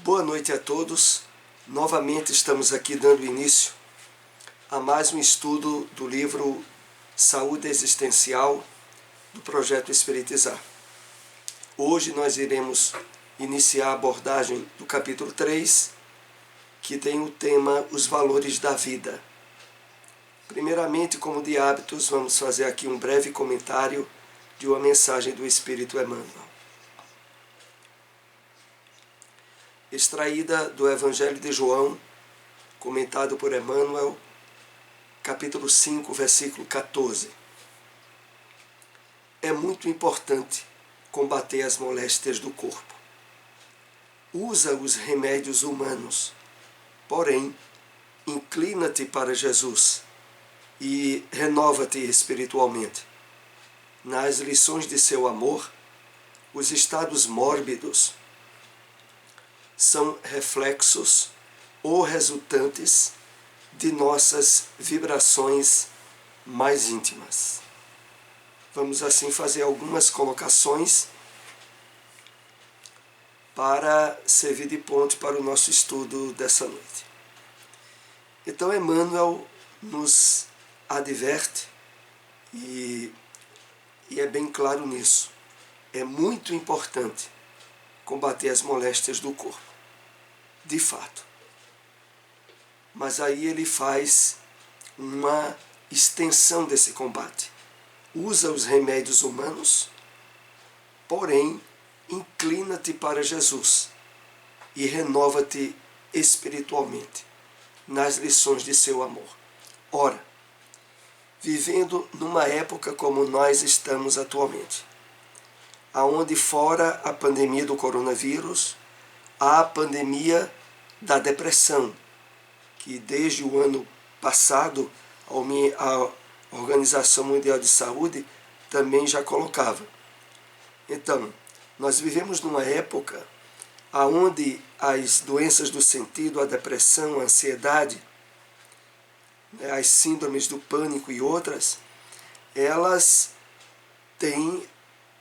Boa noite a todos. Novamente estamos aqui dando início a mais um estudo do livro Saúde Existencial do Projeto Espiritizar. Hoje nós iremos iniciar a abordagem do capítulo 3, que tem o tema Os Valores da Vida. Primeiramente, como de hábitos, vamos fazer aqui um breve comentário de uma mensagem do Espírito Emmanuel. Extraída do Evangelho de João, comentado por Emmanuel, capítulo 5, versículo 14. É muito importante combater as moléstias do corpo. Usa os remédios humanos, porém, inclina-te para Jesus e renova-te espiritualmente. Nas lições de seu amor, os estados mórbidos são reflexos ou resultantes de nossas vibrações mais íntimas. Vamos assim fazer algumas colocações para servir de ponte para o nosso estudo dessa noite. Então Emmanuel nos adverte, e é bem claro nisso, é muito importante combater as moléstias do corpo, de fato. Mas aí ele faz uma extensão desse combate. Usa os remédios humanos, porém, inclina-te para Jesus e renova-te espiritualmente nas lições de seu amor. Ora, vivendo numa época como nós estamos atualmente, aonde fora a pandemia do coronavírus, há a pandemia da depressão, que desde o ano passado a Organização Mundial de Saúde também já colocava. Então, nós vivemos numa época onde as doenças do sentido, a depressão, a ansiedade, as síndromes do pânico e outras, elas têm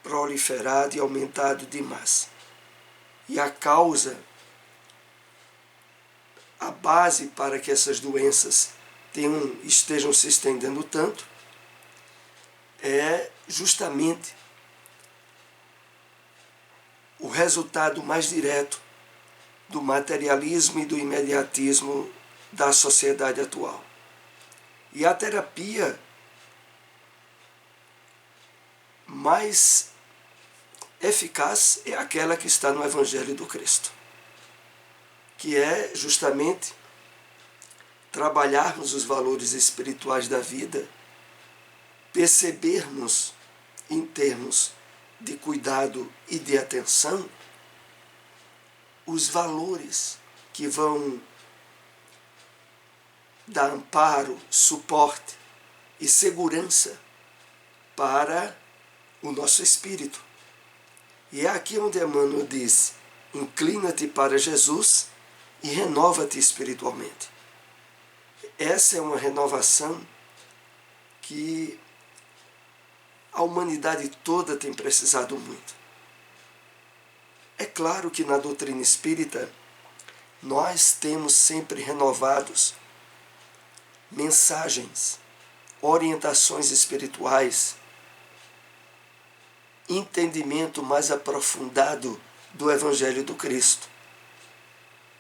proliferado e aumentado demais. E a causa, a base para que essas doenças estejam se estendendo tanto, é justamente o resultado mais direto do materialismo e do imediatismo da sociedade atual. E a terapia mais eficaz é aquela que está no Evangelho do Cristo, que é justamente trabalharmos os valores espirituais da vida, percebermos em termos de cuidado e de atenção os valores que vão dar amparo, suporte e segurança para o nosso espírito. E é aqui onde Emmanuel diz: inclina-te para Jesus e renova-te espiritualmente. Essa é uma renovação que a humanidade toda tem precisado muito. É claro que na doutrina espírita nós temos sempre renovados mensagens, orientações espirituais, entendimento mais aprofundado do Evangelho do Cristo.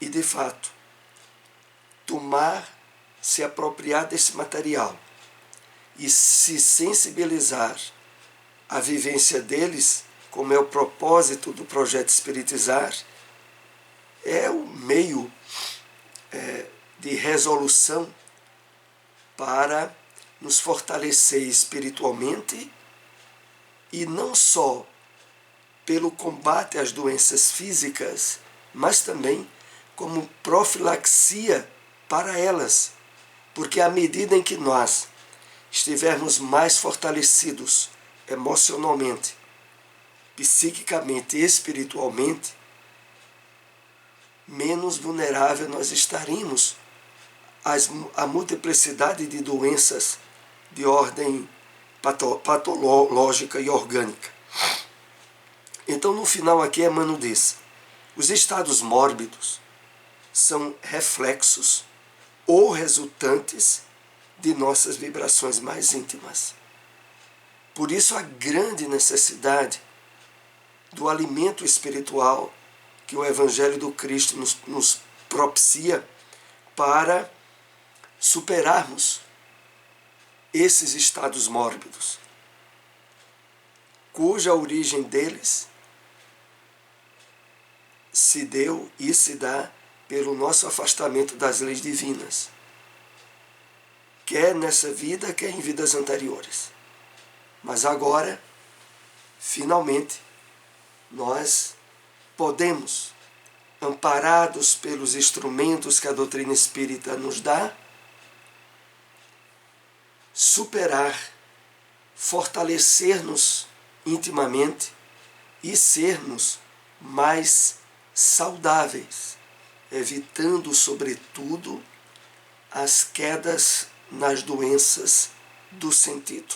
E, de fato, se apropriar desse material e se sensibilizar à vivência deles, como é o propósito do Projeto Espiritizar, é o meio de resolução para nos fortalecer espiritualmente, e não só pelo combate às doenças físicas, mas também como profilaxia para elas. Porque à medida em que nós estivermos mais fortalecidos emocionalmente, psiquicamente e espiritualmente, menos vulnerável nós estaremos à multiplicidade de doenças de ordem patológica e orgânica. Então, no final aqui, Emmanuel diz: Os estados mórbidos são reflexos ou resultantes de nossas vibrações mais íntimas. Por isso a grande necessidade do alimento espiritual que o Evangelho do Cristo nos propicia para superarmos esses estados mórbidos, cuja origem deles se deu e se dá pelo nosso afastamento das leis divinas, quer nessa vida, quer em vidas anteriores. Mas agora, finalmente, nós podemos, amparados pelos instrumentos que a doutrina espírita nos dá, superar, fortalecer-nos intimamente e sermos mais saudáveis, evitando, sobretudo, as quedas nas doenças do sentido,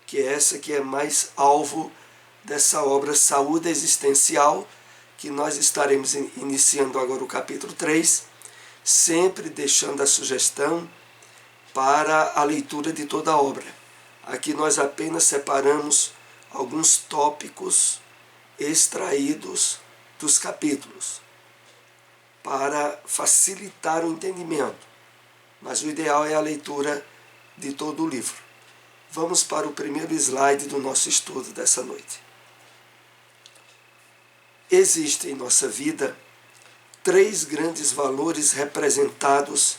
que é essa que é mais alvo dessa obra Saúde Existencial, que nós estaremos iniciando agora o capítulo 3, sempre deixando a sugestão para a leitura de toda a obra. Aqui nós apenas separamos alguns tópicos extraídos dos capítulos para facilitar o entendimento, mas o ideal é a leitura de todo o livro. Vamos para o primeiro slide do nosso estudo dessa noite. Existem em nossa vida 3 grandes valores representados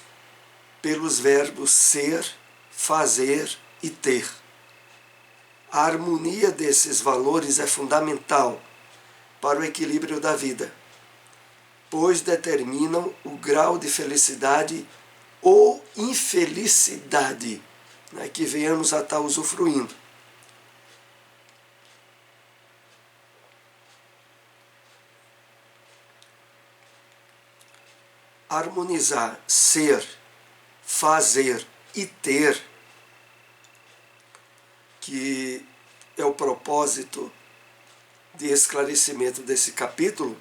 pelos verbos ser, fazer e ter. A harmonia desses valores é fundamental para o equilíbrio da vida, pois determinam o grau de felicidade ou infelicidade, né, que venhamos a estar usufruindo. Harmonizar ser, fazer e ter, que é o propósito de esclarecimento desse capítulo,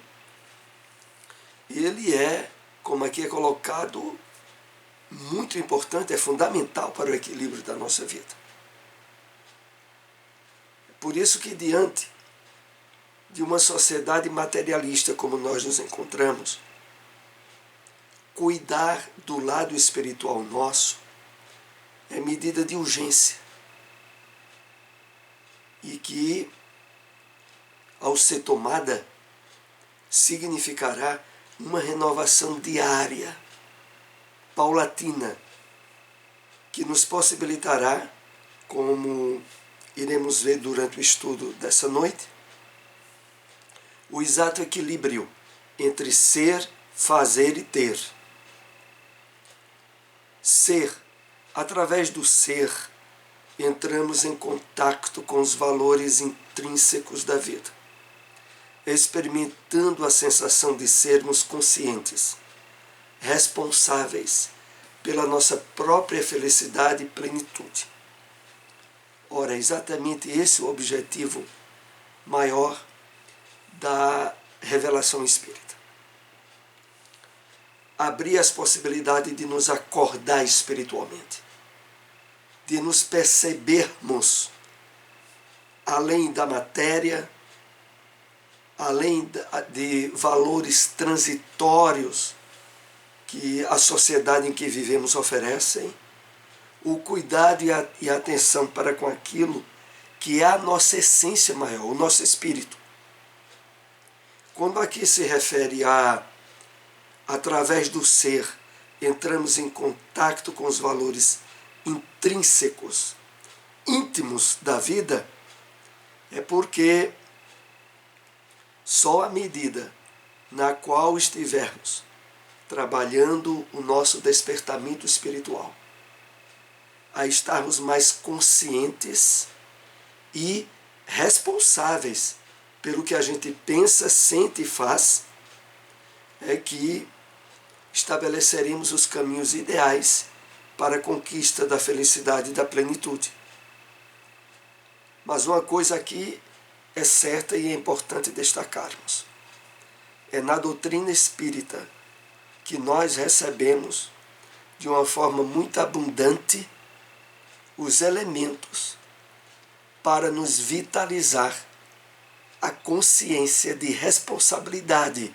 ele é, como aqui é colocado, muito importante, é fundamental para o equilíbrio da nossa vida. Por isso que diante de uma sociedade materialista como nós nos encontramos, cuidar do lado espiritual nosso é medida de urgência. E que, ao ser tomada, significará uma renovação diária, paulatina, que nos possibilitará, como iremos ver durante o estudo dessa noite, o exato equilíbrio entre ser, fazer e ter. Ser, através do ser, entramos em contato com os valores intrínsecos da vida, experimentando a sensação de sermos conscientes, responsáveis pela nossa própria felicidade e plenitude. Ora, é exatamente esse o objetivo maior da revelação espírita. Abrir as possibilidades de nos acordar espiritualmente, de nos percebermos além da matéria, além de valores transitórios que a sociedade em que vivemos oferecem, o cuidado e a atenção para com aquilo que é a nossa essência maior, o nosso espírito. Quando aqui se refere a através do ser, entramos em contato com os valores intrínsecos, íntimos da vida, é porque só à medida na qual estivermos trabalhando o nosso despertamento espiritual, a estarmos mais conscientes e responsáveis pelo que a gente pensa, sente e faz, é que estabeleceremos os caminhos ideais para a conquista da felicidade e da plenitude. Mas uma coisa aqui é certa e é importante destacarmos. é na doutrina espírita que nós recebemos de uma forma muito abundante os elementos para nos vitalizar a consciência de responsabilidade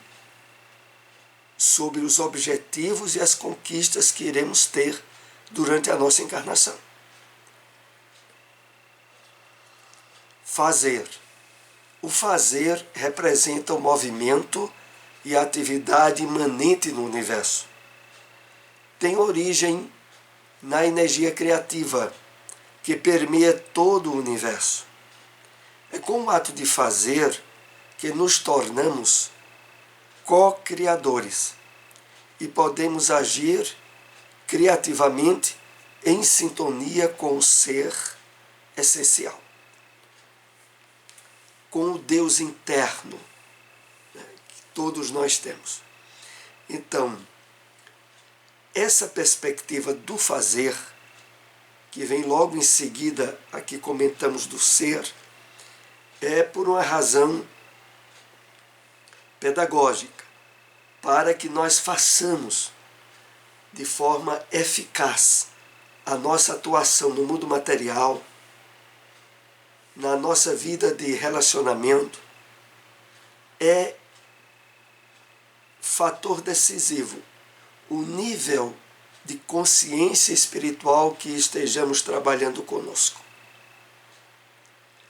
sobre os objetivos e as conquistas que iremos ter durante a nossa encarnação. Fazer. O fazer representa o movimento e a atividade imanente no universo. Tem origem na energia criativa que permeia todo o universo. É com o ato de fazer que nos tornamos co-criadores e podemos agir criativamente em sintonia com o ser essencial, com o Deus interno, né, que todos nós temos. Então, essa perspectiva do fazer, que vem logo em seguida, aqui comentamos do ser, é por uma razão pedagógica, para que nós façamos de forma eficaz a nossa atuação no mundo material, na nossa vida de relacionamento, é fator decisivo o nível de consciência espiritual que estejamos trabalhando conosco.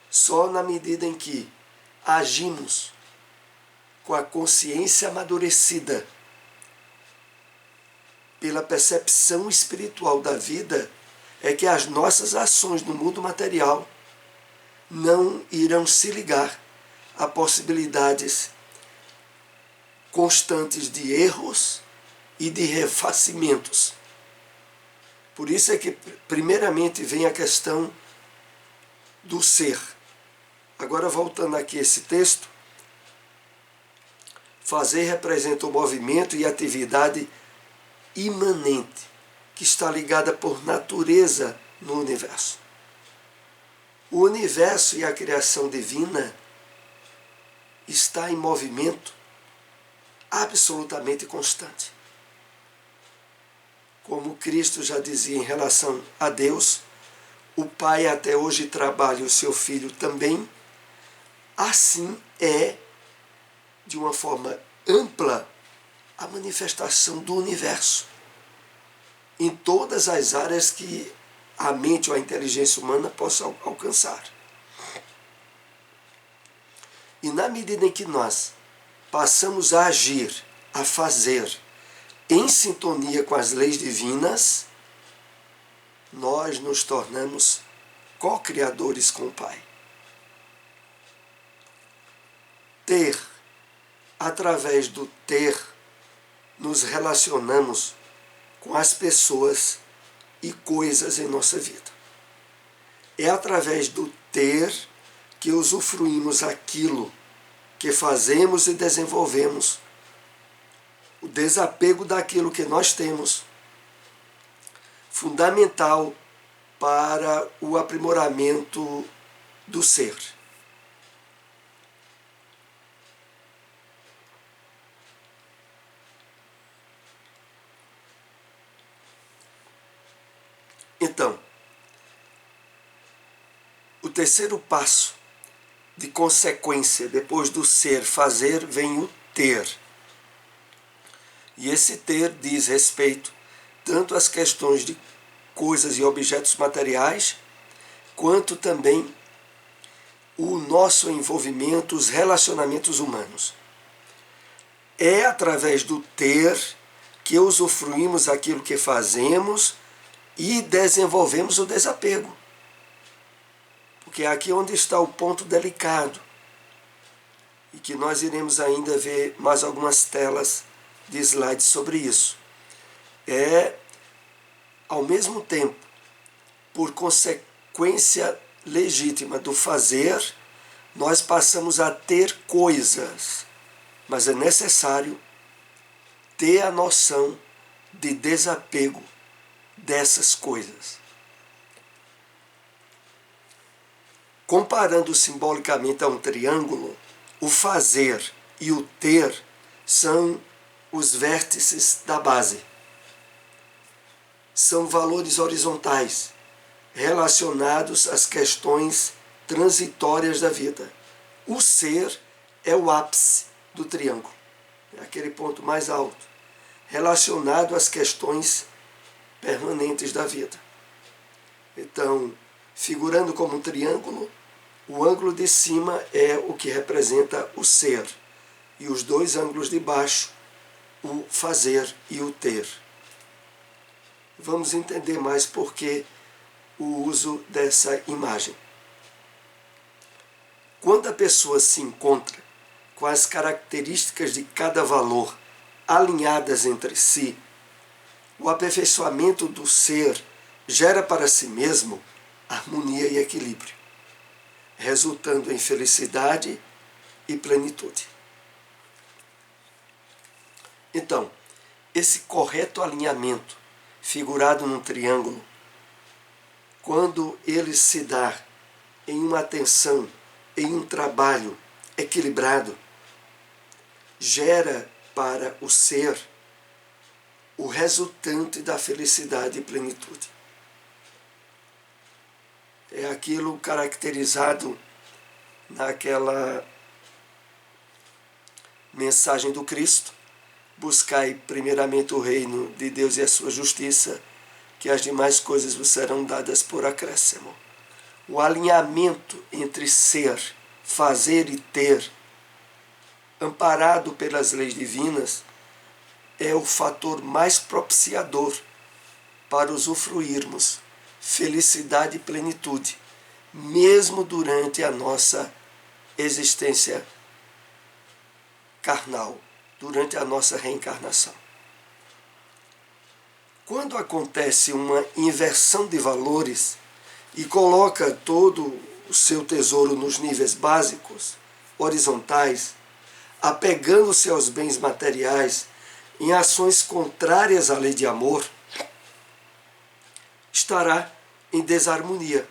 Só na medida em que agimos com a consciência amadurecida pela percepção espiritual da vida, é que as nossas ações no mundo material não irão se ligar a possibilidades constantes de erros e de refacimentos. Por isso é que, primeiramente, vem a questão do ser. Agora, voltando aqui a esse texto, fazer representa o movimento e atividade imanente, que está ligada por natureza no universo. O universo e a criação divina está em movimento absolutamente constante. Como Cristo já dizia em relação a Deus, o Pai até hoje trabalha, o seu Filho também. Assim é, de uma forma ampla, a manifestação do universo em todas as áreas que a mente ou a inteligência humana possa alcançar. E na medida em que nós passamos a agir, a fazer, em sintonia com as leis divinas, nós nos tornamos co-criadores com o Pai. Ter, através do ter, nos relacionamos com as pessoas e coisas em nossa vida. É através do ter que usufruímos aquilo que fazemos e desenvolvemos, o desapego daquilo que nós temos, fundamental para o aprimoramento do ser. Então, o terceiro passo de consequência, depois do ser, fazer, vem o ter. E esse ter diz respeito tanto às questões de coisas e objetos materiais, quanto também o nosso envolvimento, os relacionamentos humanos. É através do ter que usufruímos aquilo que fazemos e desenvolvemos o desapego. Porque é aqui onde está o ponto delicado, e que nós iremos ainda ver mais algumas telas de slides sobre isso. É, ao mesmo tempo, por consequência legítima do fazer, nós passamos a ter coisas, mas é necessário ter a noção de desapego dessas coisas. Comparando simbolicamente a um triângulo, o fazer e o ter são os vértices da base. São valores horizontais relacionados às questões transitórias da vida. O ser é o ápice do triângulo, é aquele ponto mais alto, relacionado às questões permanentes da vida. Então, figurando como um triângulo, o ângulo de cima é o que representa o ser, e os dois ângulos de baixo, o fazer e o ter. Vamos entender mais por que o uso dessa imagem. Quando a pessoa se encontra com as características de cada valor alinhadas entre si, o aperfeiçoamento do ser gera para si mesmo harmonia e equilíbrio, resultando em felicidade e plenitude. Então, esse correto alinhamento, figurado num triângulo, quando ele se dá em uma atenção, em um trabalho equilibrado, gera para o ser o resultante da felicidade e plenitude. É aquilo caracterizado naquela mensagem do Cristo: buscai primeiramente o reino de Deus e a sua justiça, que as demais coisas vos serão dadas por acréscimo. O alinhamento entre ser, fazer e ter, amparado pelas leis divinas, é o fator mais propiciador para usufruirmos felicidade e plenitude, mesmo durante a nossa existência carnal, durante a nossa reencarnação. Quando acontece uma inversão de valores e coloca todo o seu tesouro nos níveis básicos, horizontais, apegando-se aos bens materiais em ações contrárias à lei de amor, estará em desarmonia,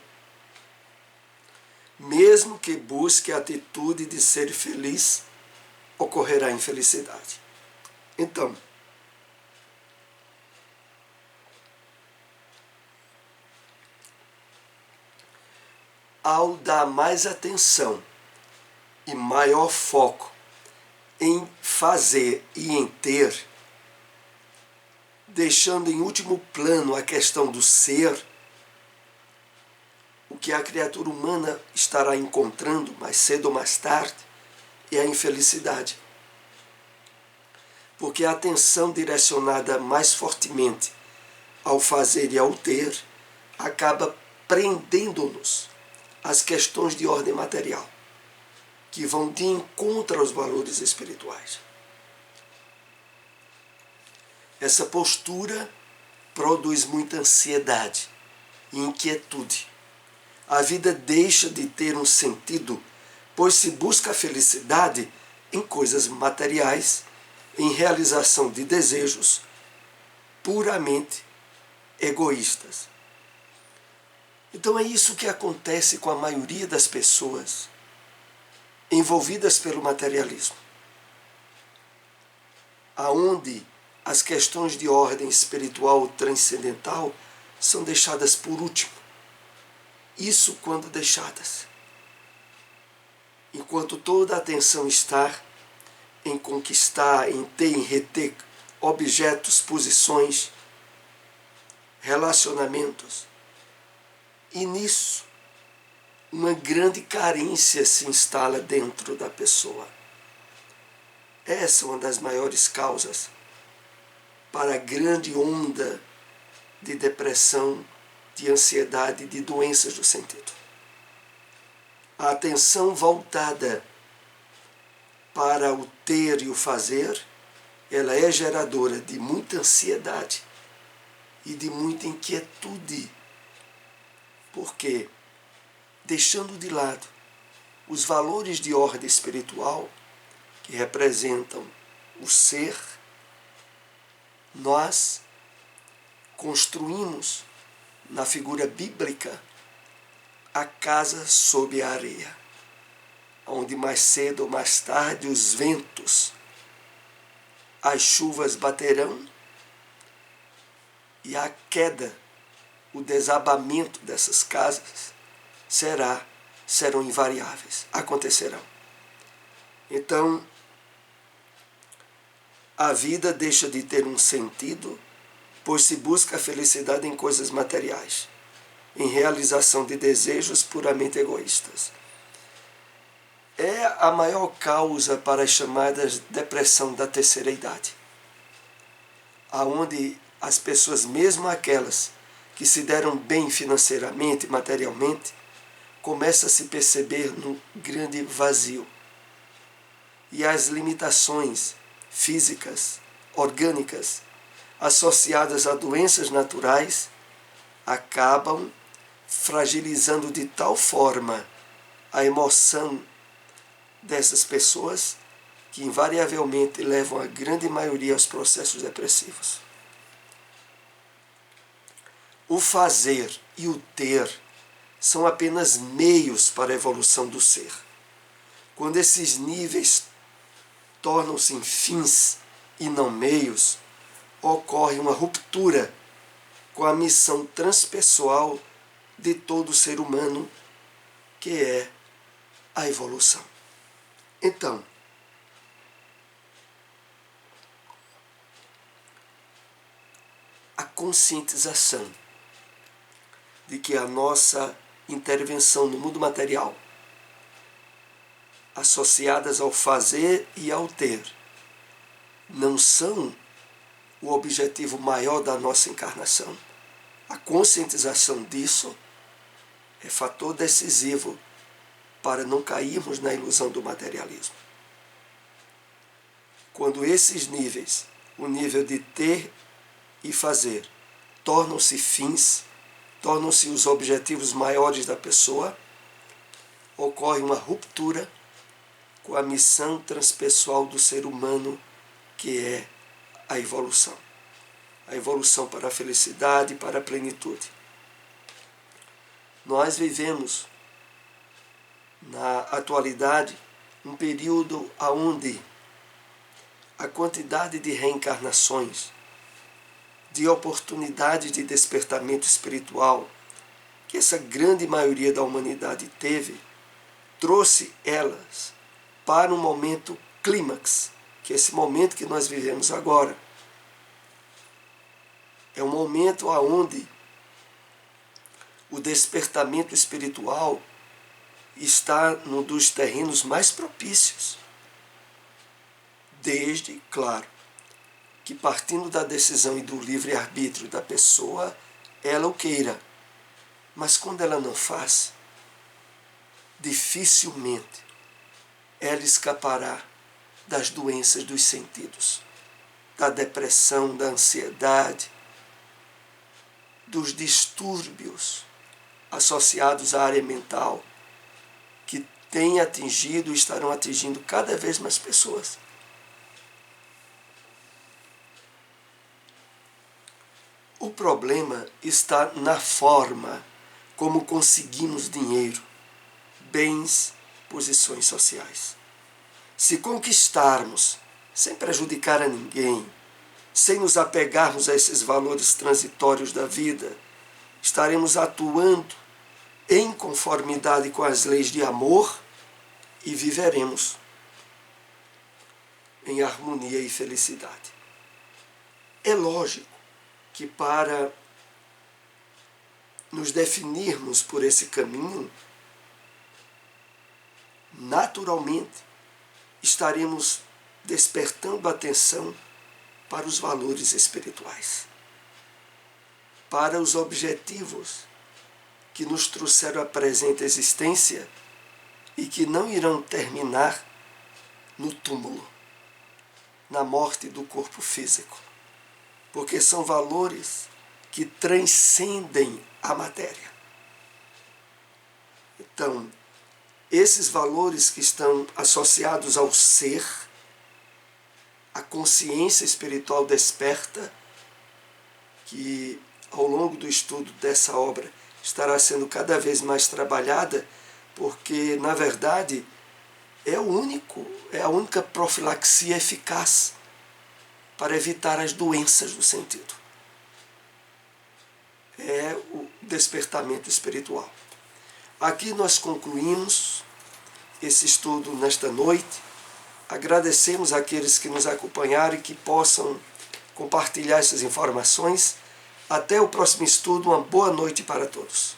mesmo que busque a atitude de ser feliz, ocorrerá infelicidade. Então, ao dar mais atenção e maior foco em fazer e em ter, deixando em último plano a questão do ser, o que a criatura humana estará encontrando mais cedo ou mais tarde é a infelicidade. Porque a atenção direcionada mais fortemente ao fazer e ao ter acaba prendendo-nos às questões de ordem material, que vão de encontro aos valores espirituais. Essa postura produz muita ansiedade e inquietude. A vida deixa de ter um sentido, pois se busca a felicidade em coisas materiais, em realização de desejos puramente egoístas. Então é isso que acontece com a maioria das pessoas envolvidas pelo materialismo, aonde as questões de ordem espiritual transcendental são deixadas por último. Isso quando deixadas. Enquanto toda a atenção está em conquistar, em ter, em reter objetos, posições, relacionamentos. E nisso, uma grande carência se instala dentro da pessoa. Essa é uma das maiores causas para a grande onda de depressão, de ansiedade, de doenças do sentido. A atenção voltada para o ter e o fazer, ela é geradora de muita ansiedade e de muita inquietude, porque, deixando de lado os valores de ordem espiritual, que representam o ser, nós construímos na figura bíblica a casa sob a areia, onde mais cedo ou mais tarde os ventos as chuvas baterão e a queda, o desabamento dessas casas serão invariáveis, acontecerão. Então, a vida deixa de ter um sentido, pois se busca a felicidade em coisas materiais, em realização de desejos puramente egoístas. É a maior causa para as chamadas depressão da terceira idade, aonde as pessoas, mesmo aquelas que se deram bem financeiramente, materialmente, começam a se perceber num grande vazio. E as limitações físicas, orgânicas, associadas a doenças naturais, acabam fragilizando de tal forma a emoção dessas pessoas que invariavelmente levam a grande maioria aos processos depressivos. O fazer e o ter são apenas meios para a evolução do ser. Quando esses níveis tornam-se em fins e não meios, ocorre uma ruptura com a missão transpessoal de todo ser humano, que é a evolução. Então, a conscientização de que a nossa intervenção no mundo material, associadas ao fazer e ao ter, não são o objetivo maior da nossa encarnação. A conscientização disso é fator decisivo para não cairmos na ilusão do materialismo. Quando esses níveis, o nível de ter e fazer, tornam-se fins, tornam-se os objetivos maiores da pessoa, ocorre uma ruptura com a missão transpessoal do ser humano, que é a evolução. A evolução para a felicidade, para a plenitude. Nós vivemos, na atualidade, um período onde a quantidade de reencarnações, de oportunidade de despertamento espiritual que essa grande maioria da humanidade teve, trouxe elas para um momento clímax, que é esse momento que nós vivemos agora. É um momento onde o despertamento espiritual está num dos terrenos mais propícios. Desde, claro, que partindo da decisão e do livre-arbítrio da pessoa, ela o queira. Mas quando ela não faz, dificilmente ela escapará das doenças dos sentidos, da depressão, da ansiedade, dos distúrbios associados à área mental, que têm atingido e estarão atingindo cada vez mais pessoas. O problema está na forma como conseguimos dinheiro, bens, posições sociais. Se conquistarmos, sem prejudicar a ninguém, sem nos apegarmos a esses valores transitórios da vida, estaremos atuando em conformidade com as leis de amor e viveremos em harmonia e felicidade. É lógico que para nos definirmos por esse caminho, naturalmente estaremos despertando a atenção para os valores espirituais, para os objetivos que nos trouxeram à presente existência e que não irão terminar no túmulo, na morte do corpo físico, porque são valores que transcendem a matéria. Então, esses valores que estão associados ao ser, a consciência espiritual desperta, que ao longo do estudo dessa obra estará sendo cada vez mais trabalhada, porque, na verdade, é a única profilaxia eficaz para evitar as doenças do sentido. É o despertamento espiritual. Aqui nós concluímos esse estudo nesta noite. Agradecemos àqueles que nos acompanharam e que possam compartilhar essas informações. Até o próximo estudo. Uma boa noite para todos.